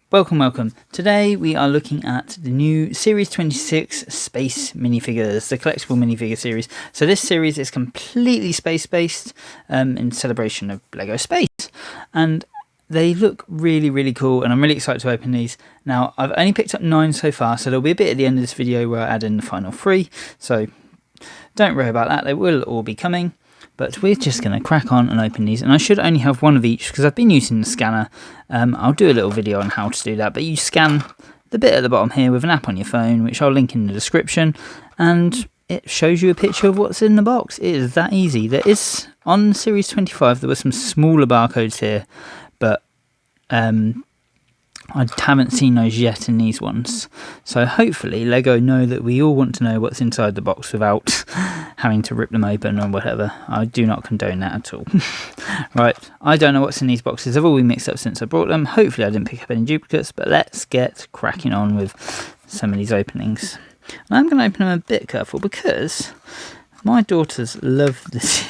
Welcome. Today we are looking at the new Series 26 Space Minifigures, the collectible minifigure series. So this series is completely space-based in celebration of LEGO Space. And they look really cool, and I'm really excited to open these. Now, I've only picked up 9 so far, so there'll be a bit at the end of this video where I add in the final 3. So don't worry about that, they will all be coming. But we're just going to crack on and open these, and I should only have one of each because I've been using the scanner. I'll do a little video on how to do that, but you scan the bit at the bottom here with an app on your phone, which I'll link in the description, and it shows you a picture of what's in the box. It is that easy. There is, on Series 25, there were some smaller barcodes here, but I haven't seen those yet in these ones. So hopefully LEGO know that we all want to know what's inside the box without having to rip them open or whatever. I do not condone that at all. Right, I don't know what's in these boxes. They've all been mixed up since I brought them. Hopefully I didn't pick up any duplicates, but let's get cracking on with some of these openings. And I'm going to open them a bit careful because my daughters love this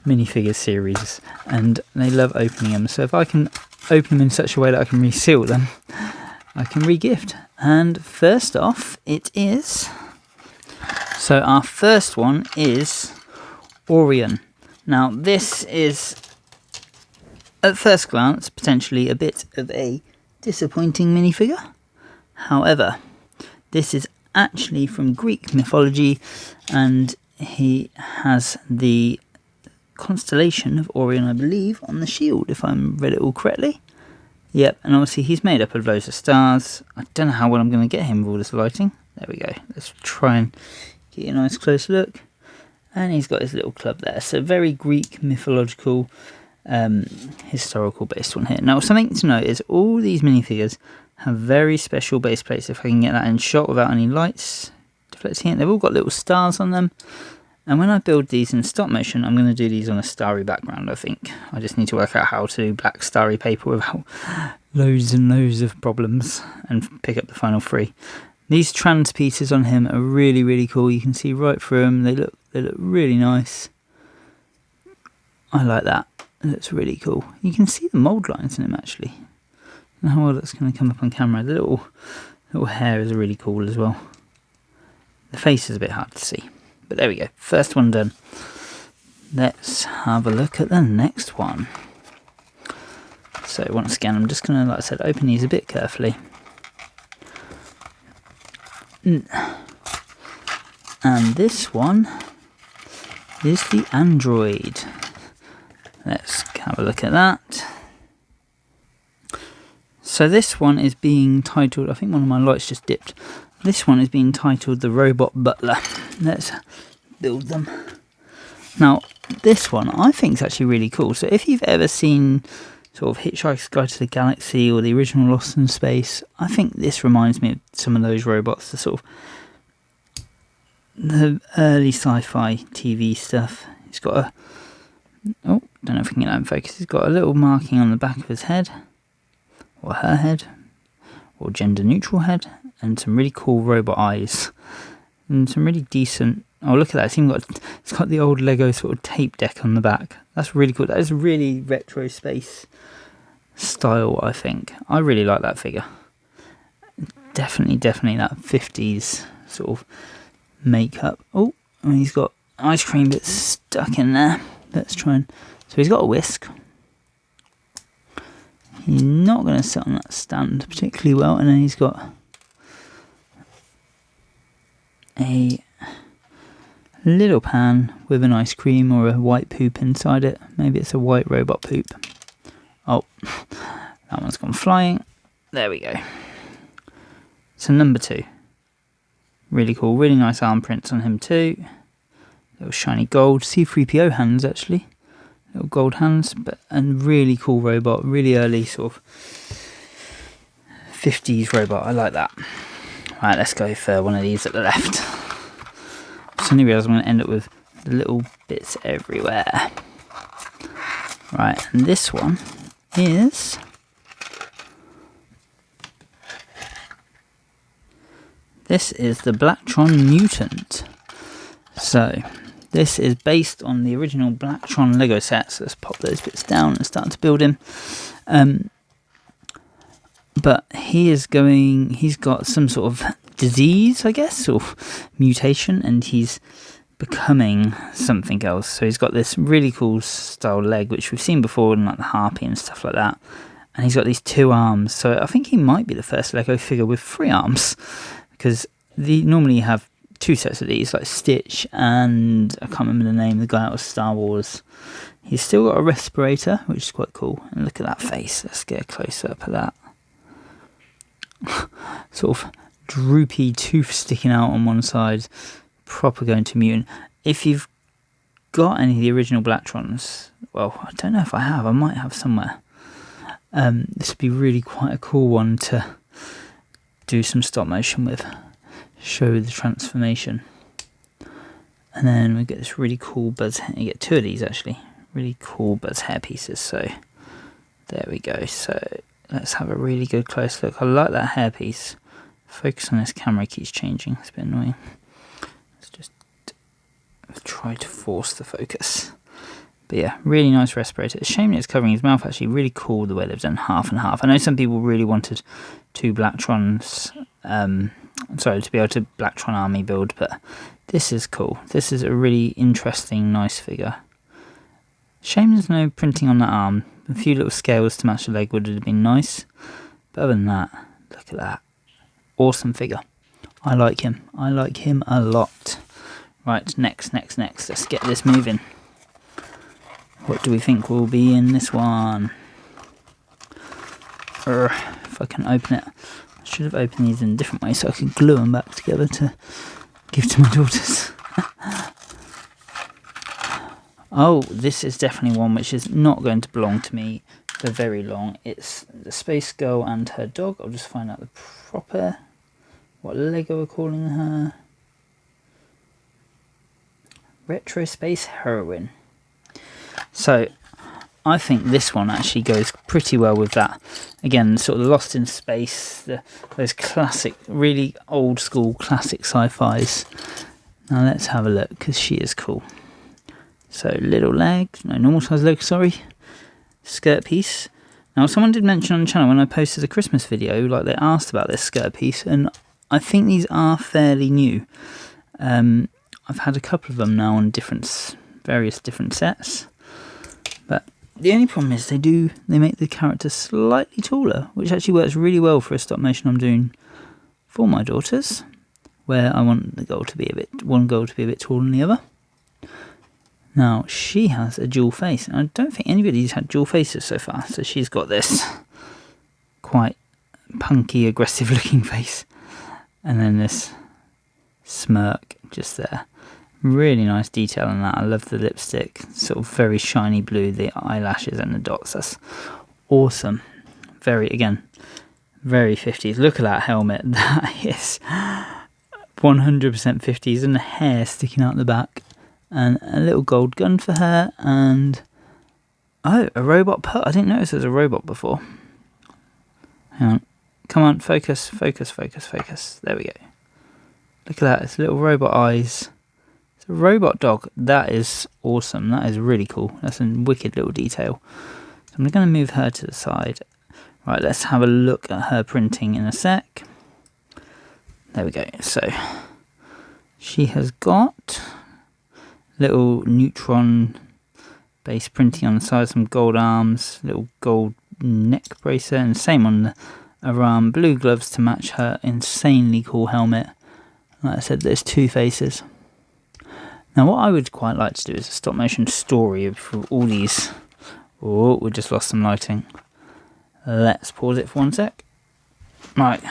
minifigure series and they love opening them. So if I can open them in such a way that I can reseal them, I can re-gift. And first off, it is... So our first one is Orion. Now this is, at first glance, potentially a bit of a disappointing minifigure. However, this is actually from Greek mythology, and he has the constellation of Orion, I believe, on the shield, if I read it all correctly. Yep, and obviously he's made up of loads of stars. I don't know how well I'm going to get him with all this lighting. There we go. Let's try and get a nice close look. And he's got his little club there. So very Greek mythological, historical based one here. Now something to note is all these minifigures have very special base plates. If I can get that in shot without any lights deflecting it. They've all got little stars on them. And when I build these in stop motion, I'm going to do these on a starry background, I think. I just need to work out how to do black starry paper without loads and loads of problems and pick up the final 3. These trans pieces on him are really cool. You can see right through them. They look really nice. I like that. It looks really cool. You can see the mould lines in him actually. I don't know how well that's going to come up on camera. The little hair is really cool as well. The face is a bit hard to see. But there we go, first one done. Let's have a look at the next one. So once again, I'm just going to, like I said, open these a bit carefully. And this one is the android. Let's have a look at that. So this one is being titled, I think one of my lights just dipped. This one is being titled the Robot Butler. Let's build them. Now, this one I think is actually really cool. So if you've ever seen sort of Hitchhiker's Guide to the Galaxy or the original Lost in Space, I think this reminds me of some of those robots, the sort of the early sci-fi TV stuff. It's got a... Oh, don't know if I can get that in focus. He's got a little marking on the back of his head, or her head, or gender neutral head, and some really cool robot eyes, and some really decent... Oh, look at that! It's got the old Lego sort of tape deck on the back. That's really cool. That is really retro space style, I think. I really like that figure. Definitely that 50s sort of makeup. Oh, and he's got ice cream bits stuck in there. Let's try and... So he's got a whisk. He's not going to sit on that stand particularly well, and then he's got a little pan with an ice cream or a white poop inside it. Maybe it's a white robot poop. Oh, that one's gone flying. There we go. So number 2. Really cool, really nice arm prints on him too. Little shiny gold C-3PO hands actually. Little gold hands, and really cool robot, really early sort of 50s robot. I like that. Right, let's go for one of these at the left. I suddenly realised I'm going to end up with the little bits everywhere. Right, and this one is... This is the Mtron Mutant. So, this is based on the original Mtron Lego set. So let's pop those bits down and start to build him. but he's got some sort of disease, I guess, or mutation, and he's becoming something else. So he's got this really cool style leg, which we've seen before in like the harpy and stuff like that, and he's got these 2 arms. So I think he might be the first Lego figure with 3 arms, because normally you have 2 sets of these, like Stitch and I can't remember the name, the guy out of Star Wars. He's still got a respirator, which is quite cool. And look at that face. Let's get a close up of that. Sort of droopy tooth sticking out on one side. Proper going to mutant. If you've got any of the original Blactrons, well, I don't know if I have. I might have somewhere. This would be really quite a cool one to do some stop motion with. Show the transformation. And then we get this really cool Buzz. You get 2 of these actually. Really cool Buzz hair pieces. So there we go. So let's have a really good close look. I like that hair piece. Focus on this camera, it keeps changing. It's a bit annoying. Let's just try to force the focus. But yeah, really nice respirator. It's a shame it's covering his mouth actually. Really cool the way they've done half and half. I know some people really wanted 2 Blactrons. To be able to Blactron army build, but this is cool. This is a really interesting, nice figure. Shame there's no printing on that arm. A few little scales to match the leg would have been nice. But other than that, look at that. Awesome figure. I like him. I like him a lot. Right, next. Let's get this moving. What do we think will be in this one? If I can open it. I should have opened these in a different way so I could glue them back together to give to my daughters. Oh, this is definitely one which is not going to belong to me for very long. It's the Space Girl and her dog. I'll just find out the proper, what Lego are calling her. Retro Space Heroine. So I think this one actually goes pretty well with that. Again, sort of Lost in Space, those classic, really old school classic sci-fis. Now let's have a look, because she is cool. So little legs, no, normal size legs, sorry. Skirt piece. Now someone did mention on the channel when I posted a Christmas video, like they asked about this skirt piece, and I think these are fairly new. I've had a couple of them now on various different sets. But the only problem is they make the character slightly taller, which actually works really well for a stop motion I'm doing for my daughters, where I want the goal to be one goal to be a bit taller than the other. Now she has a dual face, and I don't think anybody's had dual faces so far. So she's got this quite punky, aggressive looking face, and then this smirk just there. Really nice detail on that. I love the lipstick, sort of very shiny blue, the eyelashes and the dots. That's awesome. Very 50s. Look at that helmet. That is 100% 50s, and the hair sticking out the back, and a little gold gun for her, and oh, a robot putt. I didn't notice there was a robot before. Hang on. Come on, focus. There we go. Look at that. It's little robot eyes. It's a robot dog. That is awesome. That is really cool. That's a wicked little detail. So I'm going to move her to the side. Right, let's have a look at her printing in a sec. There we go. So she has got little Mtron base printing on the side, some gold arms, little gold neck bracer, and same on her arm, blue gloves to match her insanely cool helmet. Like I said, there's 2 faces. Now what I would quite like to do is a stop motion story of all these. Oh, we just lost some lighting. Let's pause it for 1 sec. Right,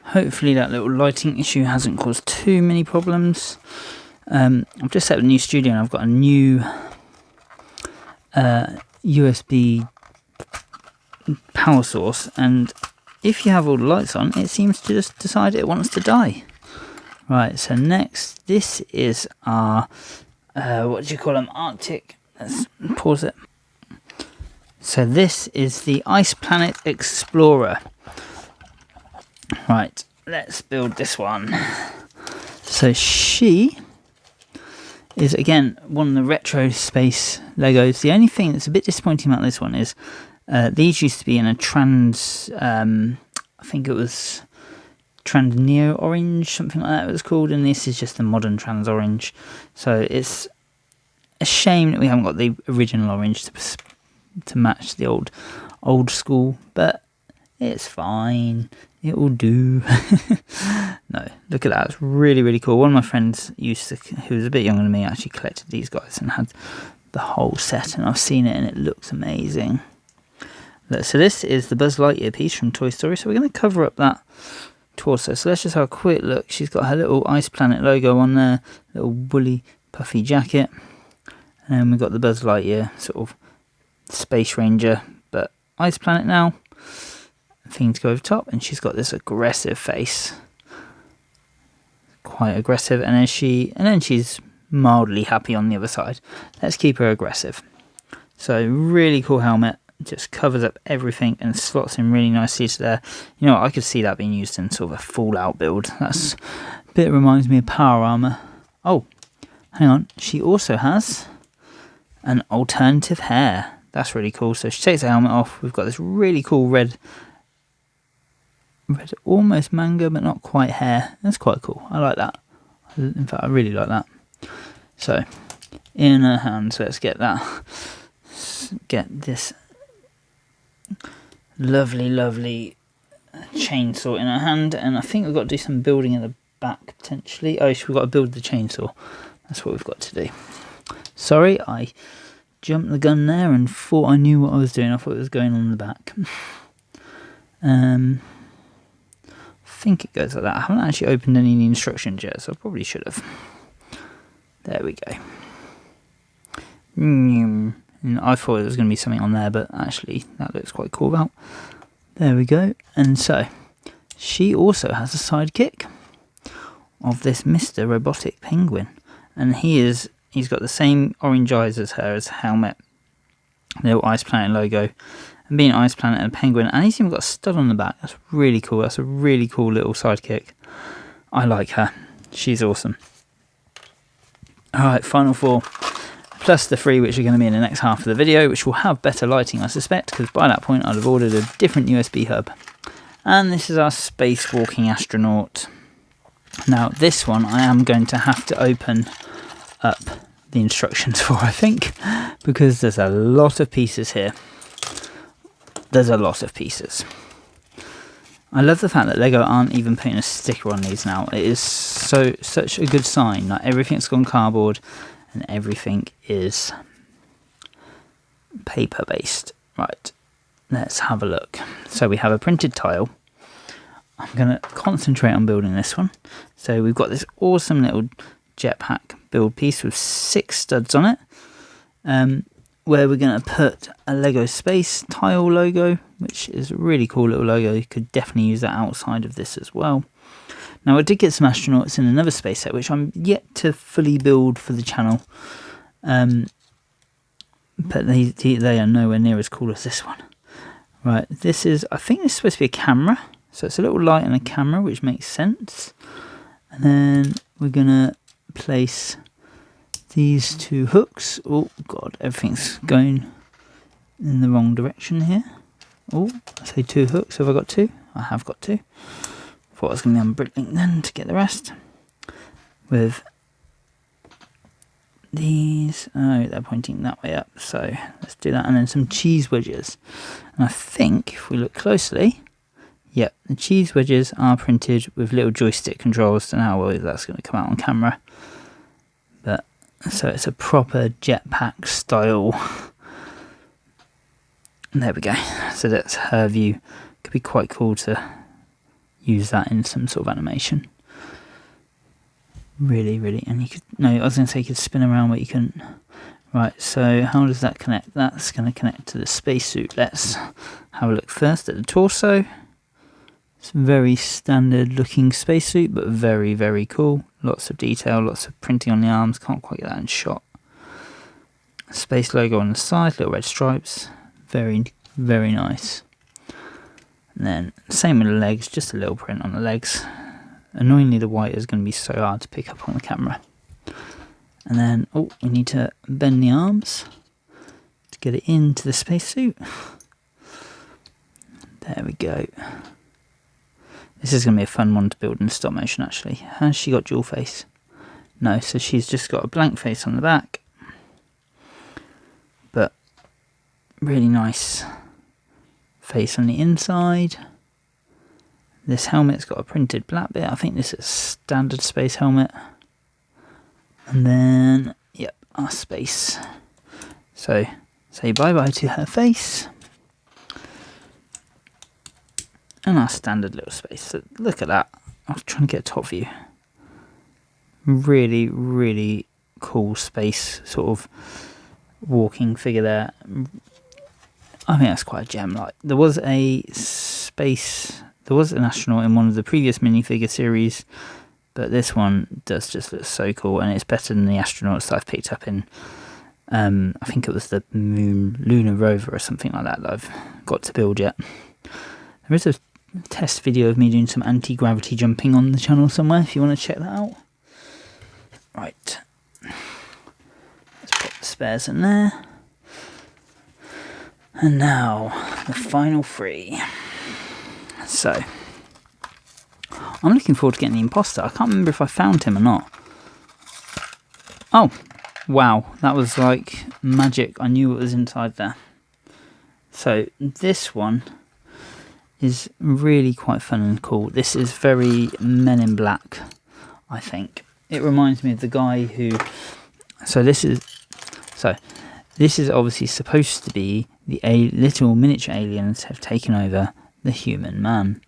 hopefully that little lighting issue hasn't caused too many problems. I've just set up a new studio, and I've got a new USB power source, and if you have all the lights on, it seems to just decide it wants to die. Right, so next, this is our, Arctic. Let's pause it. So this is the Ice Planet Explorer. Right, let's build this one. So she is, again, one of the retro space Legos. The only thing that's a bit disappointing about this one is These used to be in a I think it was Trans Neo Orange, something like that it was called, and this is just the modern Trans Orange. So it's a shame that we haven't got the original orange to match the old school, but it's fine. It will do. No, look at that. It's really, really cool. One of my friends who was a bit younger than me, actually collected these guys and had the whole set, and I've seen it and it looks amazing. So this is the Buzz Lightyear piece from Toy Story. So we're going to cover up that torso. So let's just have a quick look. She's got her little Ice Planet logo on there, little woolly puffy jacket, and then we've got the Buzz Lightyear sort of Space Ranger, but Ice Planet now. Thing to go over top, and she's got this aggressive face, quite aggressive, and then she's mildly happy on the other side. Let's keep her aggressive. So really cool helmet, just covers up everything and slots in really nicely to there. You know what, I could see that being used in sort of a Fallout build. That's a bit reminds me of Power Armor. Oh, hang on, she also has an alternative hair. That's really cool. So she takes the helmet off. We've got this really cool red almost mango but not quite hair. That's quite cool. I like that. In fact, I really like that. So in her hands, let's get this lovely chainsaw in her hand, and I think we've got to do some building at the back potentially. Oh, we've got to build the chainsaw. That's what we've got to do. Sorry, I jumped the gun there and thought I knew what I was doing. I thought it was going on the back. I think it goes like that. I haven't actually opened any of the instructions yet, so I probably should have. There we go. And I thought there was going to be something on there, but actually that looks quite cool out. There we go. And so she also has a sidekick of this Mr. Robotic Penguin, and he's got the same orange eyes as her, as helmet, little Ice Planet logo. And being Ice Planet and a penguin, and he's even got a stud on the back. That's really cool. That's a really cool little sidekick. I like her. She's awesome. Alright, final four. Plus the three which are going to be in the next half of the video, which will have better lighting, I suspect, because by that point I'd have ordered a different USB hub. And this is our spacewalking astronaut. Now this one I am going to have to open up the instructions for, I think, because there's a lot of pieces here. There's a lot of pieces. I love the fact that LEGO aren't even putting a sticker on these now. It is such a good sign. Like, everything's gone cardboard and everything is paper based. Right, let's have a look. So we have a printed tile. I'm going to concentrate on building this one. So we've got this awesome little jetpack build piece with 6 studs on it. Where we're going to put a LEGO Space tile logo, which is a really cool little logo. You could definitely use that outside of this as well. Now I did get some astronauts in another space set, which I'm yet to fully build for the channel. But they are nowhere near as cool as this one. Right, this is, I think this is supposed to be a camera. So it's a little light and a camera, which makes sense. And then we're going to place these 2 hooks. Oh god, everything's going in the wrong direction here. Oh, I say 2 hooks. Have I got 2? I have got 2. Thought I was going to be on Bricklink then to get the rest. With these, oh, they're pointing that way up, so let's do that. And then some cheese wedges. And I think if we look closely, yep, the cheese wedges are printed with little joystick controls. Don't know how well that's going to come out on camera, but so it's a proper jetpack style. There we go. So that's her view. Could be quite cool to use that in some sort of animation. Really, and you could, no, I was going to say you could spin around, but you couldn't. Right, so how does that connect? That's going to connect to the spacesuit. Let's have a look first at the torso. It's a very standard looking spacesuit, but very, very cool. Lots of detail, lots of printing on the arms. Can't quite get that in shot. Space logo on the side, little red stripes. Very, very nice. And then same with the legs, just a little print on the legs. Annoyingly, the white is going to be so hard to pick up on the camera. And then, oh, we need to bend the arms to get it into the spacesuit. There we go. This is going to be a fun one to build in stop motion, actually. Has she got dual face? No, so she's just got a blank face on the back. But really nice face on the inside. This helmet's got a printed black bit. I think this is a standard space helmet. And then, yep, our space. So, say bye-bye to her face. And our standard little space. So look at that. I was trying to get a top view. Really, really cool space sort of walking figure there. I think that's quite a gem. Like, there was an astronaut in one of the previous minifigure series, but this one does just look so cool, and it's better than the astronauts that I've picked up in, I think it was the lunar rover or something like that I've got to build yet. There is a test video of me doing some anti-gravity jumping on the channel somewhere if you want to check that out. Right, let's put the spares in there. And now, the final three. So, I'm looking forward to getting the imposter. I can't remember if I found him or not. Oh, wow, that was like magic. I knew what was inside there. So, this one is really quite fun and cool. This is very Men in Black, I think. It reminds me of the guy who... This is obviously supposed to be the little miniature aliens have taken over the human man,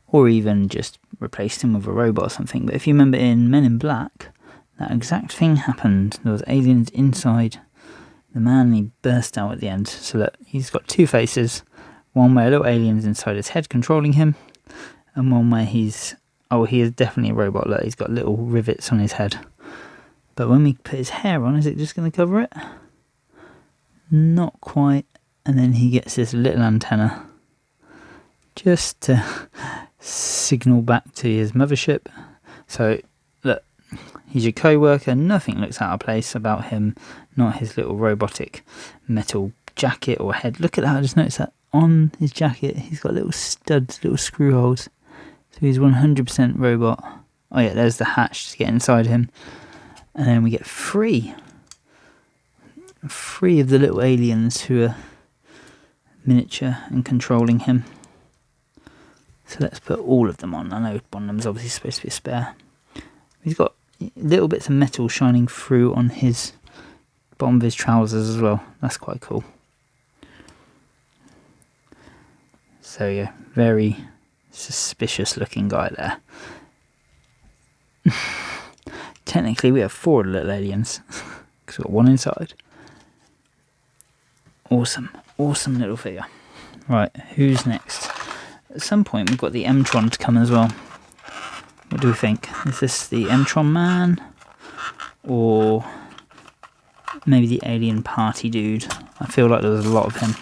or even just replaced him with a robot or something. But if you remember in Men in Black, that exact thing happened. There was aliens inside the man and he burst out at the end. So look, he's got two faces. One where a little alien's inside his head controlling him, and one where he is definitely a robot. Look, he's got little rivets on his head. But when we put his hair on, is it just going to cover it? Not quite. And then he gets this little antenna just to signal back to his mothership. So look, he's your co-worker. Nothing looks out of place about him. Not his little robotic metal jacket or head. Look at that, I just noticed that on his jacket he's got little studs, little screw holes. So he's 100% robot. Oh yeah, there's the hatch to get inside him. And then we get three of the little aliens who are miniature and controlling him. So let's put all of them on. I know one of them's obviously supposed to be a spare. He's got little bits of metal shining through on his bottom of his trousers as well. That's quite cool. So yeah, very suspicious looking guy there. Technically we have 4 little aliens, because we've got one inside. Awesome little figure. Right, who's next? At some point we've got the Mtron to come as well. What do we think? Is this the Mtron man? Or maybe the alien party dude? I feel like there was a lot of him.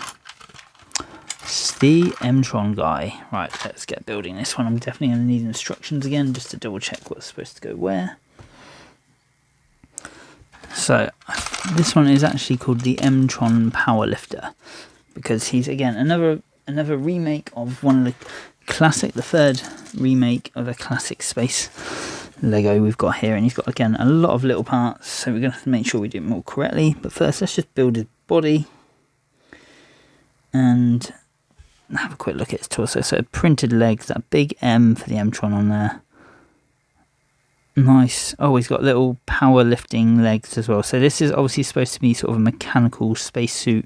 It's the Mtron guy. Right, let's get building this one. I'm definitely going to need instructions again just to double check what's supposed to go where. So, this one is actually called the Mtron Powerlifter, because he's, again, another remake of one of the the third remake of a classic space Lego we've got here, and he's got, again, a lot of little parts, so we're going to have to make sure we do it more correctly. But first, let's just build his body and have a quick look at his torso. So, printed legs, that big M for the Mtron on there. Nice. Oh, he's got little powerlifting legs as well. So this is obviously supposed to be sort of a mechanical spacesuit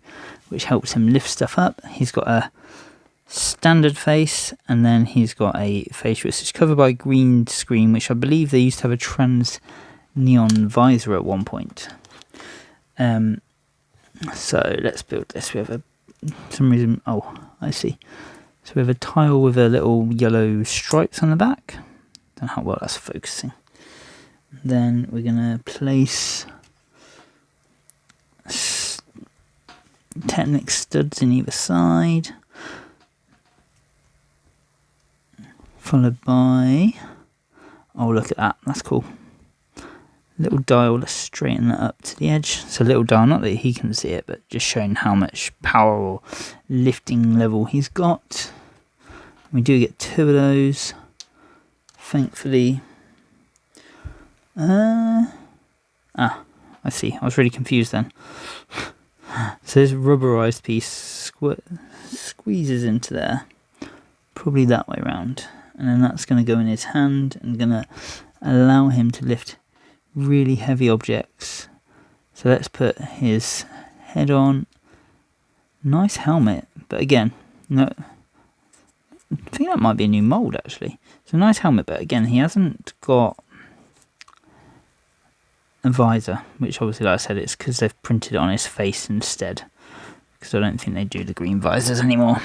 which helps him lift stuff up. He's got a standard face, and then he's got a face which is covered by green screen, which I believe they used to have a trans neon visor at one point. So let's build this. We have some reason. Oh, I see. So we have a tile with a little yellow stripes on the back. Don't know how well that's focusing. Then we're going to place Technic studs in either side, followed by, oh look at that, that's cool, little dial to straighten that up to the edge. So little dial, not that he can see it, but just showing how much power or lifting level he's got. We do get 2 of those, thankfully. I see. I was really confused then. So this rubberized piece squeezes into there, probably that way round, and then that's going to go in his hand and going to allow him to lift really heavy objects. So let's put his head on. Nice helmet, but again, no, I think that might be a new mould actually. It's a nice helmet, but again, he hasn't got a visor, which obviously, like I said, it's because they've printed it on his face instead, because I don't think they do the green visors anymore.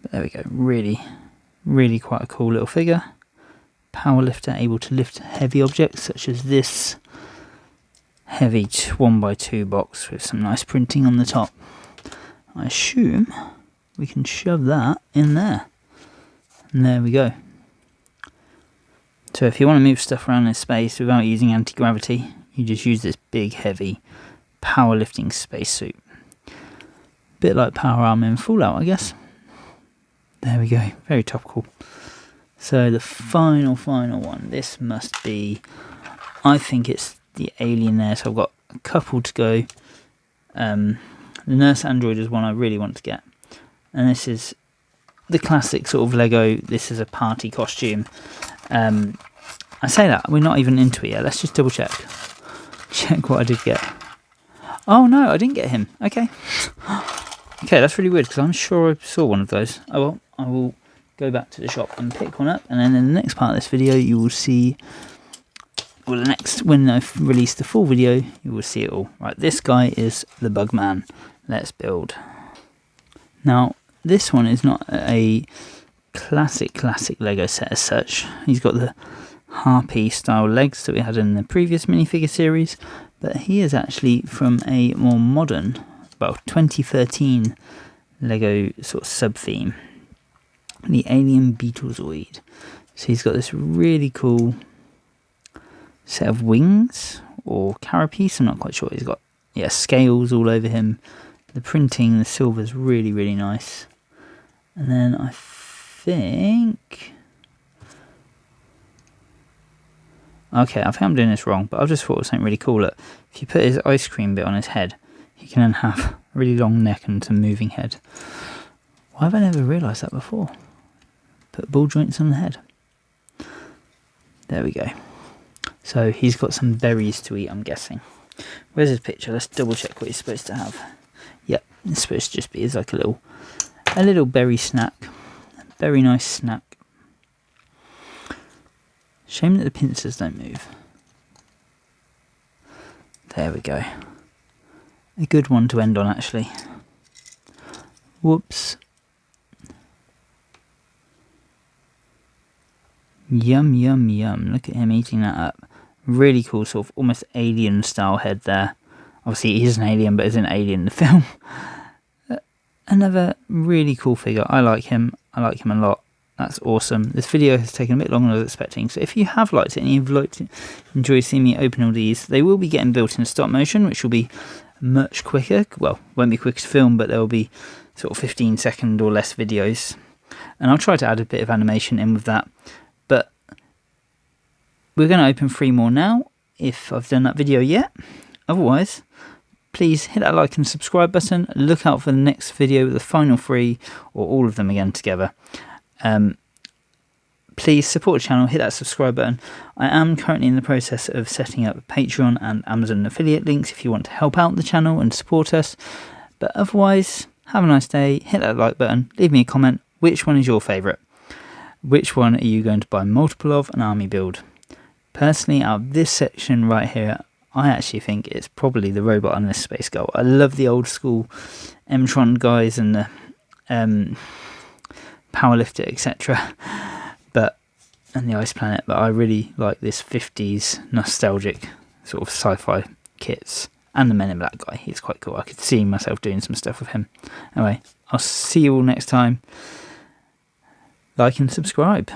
But there we go, really, really quite a cool little figure. Power lifter, able to lift heavy objects such as this heavy 1x2 box with some nice printing on the top. I assume we can shove that in there. And there we go. So if you want to move stuff around in space without using anti-gravity, you just use this big, heavy, powerlifting spacesuit. Bit like Power Armor in Fallout, I guess. There we go. Very topical. So the final one. This must be, I think it's the alien there. So I've got a couple to go. The Nurse Android is one I really want to get. And this is the classic sort of Lego. This is a party costume. I say that, we're not even into it yet. Let's just double check. Check what I did get. Oh no, I didn't get him. Okay. Okay, that's really weird because I'm sure I saw one of those. Oh well, I will go back to the shop and pick one up. And then in the next part of this video, you will see, well, when I release the full video, you will see it all. Right, this guy is the Bugman. Let's build. Now, this one is not a classic Lego set as such. He's got the harpy style legs that we had in the previous minifigure series, but he is actually from a more modern, well, 2013 Lego sort of sub theme, the Alien Beetlezoid. So he's got this really cool set of wings or carapace, I'm not quite sure. He's got scales all over him. The printing, the silver's really, really nice. And then I think, okay, I think I'm doing this wrong, but I just thought it was something really cool. Look, if you put his ice cream bit on his head, he can then have a really long neck and a moving head. Why have I never realised that before? Put ball joints on the head. There we go. So he's got some berries to eat, I'm guessing. Where's his picture? Let's double check what he's supposed to have. Yep, it's supposed to just be like a little berry snack. Very nice snack. Shame that the pincers don't move. There we go. A good one to end on, actually. Whoops. Yum, yum, yum. Look at him eating that up. Really cool, sort of almost alien style head there. Obviously, he is an alien, but isn't Alien the film. Another really cool figure. I like him. I like him a lot. That's awesome. This video has taken a bit longer than I was expecting. So if you have liked it and you've enjoyed seeing me open all these, they will be getting built in stop motion, which will be much quicker. Well, won't be quick to film, but there will be sort of 15-second or less videos. And I'll try to add a bit of animation in with that. But we're going to open 3 more now, if I've done that video yet. Otherwise, please hit that like and subscribe button. Look out for the next video with the final 3 or all of them again together. Please support the channel, hit that subscribe button. I am currently in the process of setting up Patreon and Amazon affiliate links if you want to help out the channel and support us. But otherwise, have a nice day, hit that like button, leave me a comment. Which one is your favourite? Which one are you going to buy multiple of an army build? Personally, out of this section right here, I actually think it's probably the robot and the space girl. I love the old school Mtron guys and the powerlifter, etc. And the ice planet, but I really like this 50s nostalgic sort of sci-fi kits. And the Men in Black guy, he's quite cool. I could see myself doing some stuff with him. Anyway, I'll see you all next time. Like and subscribe.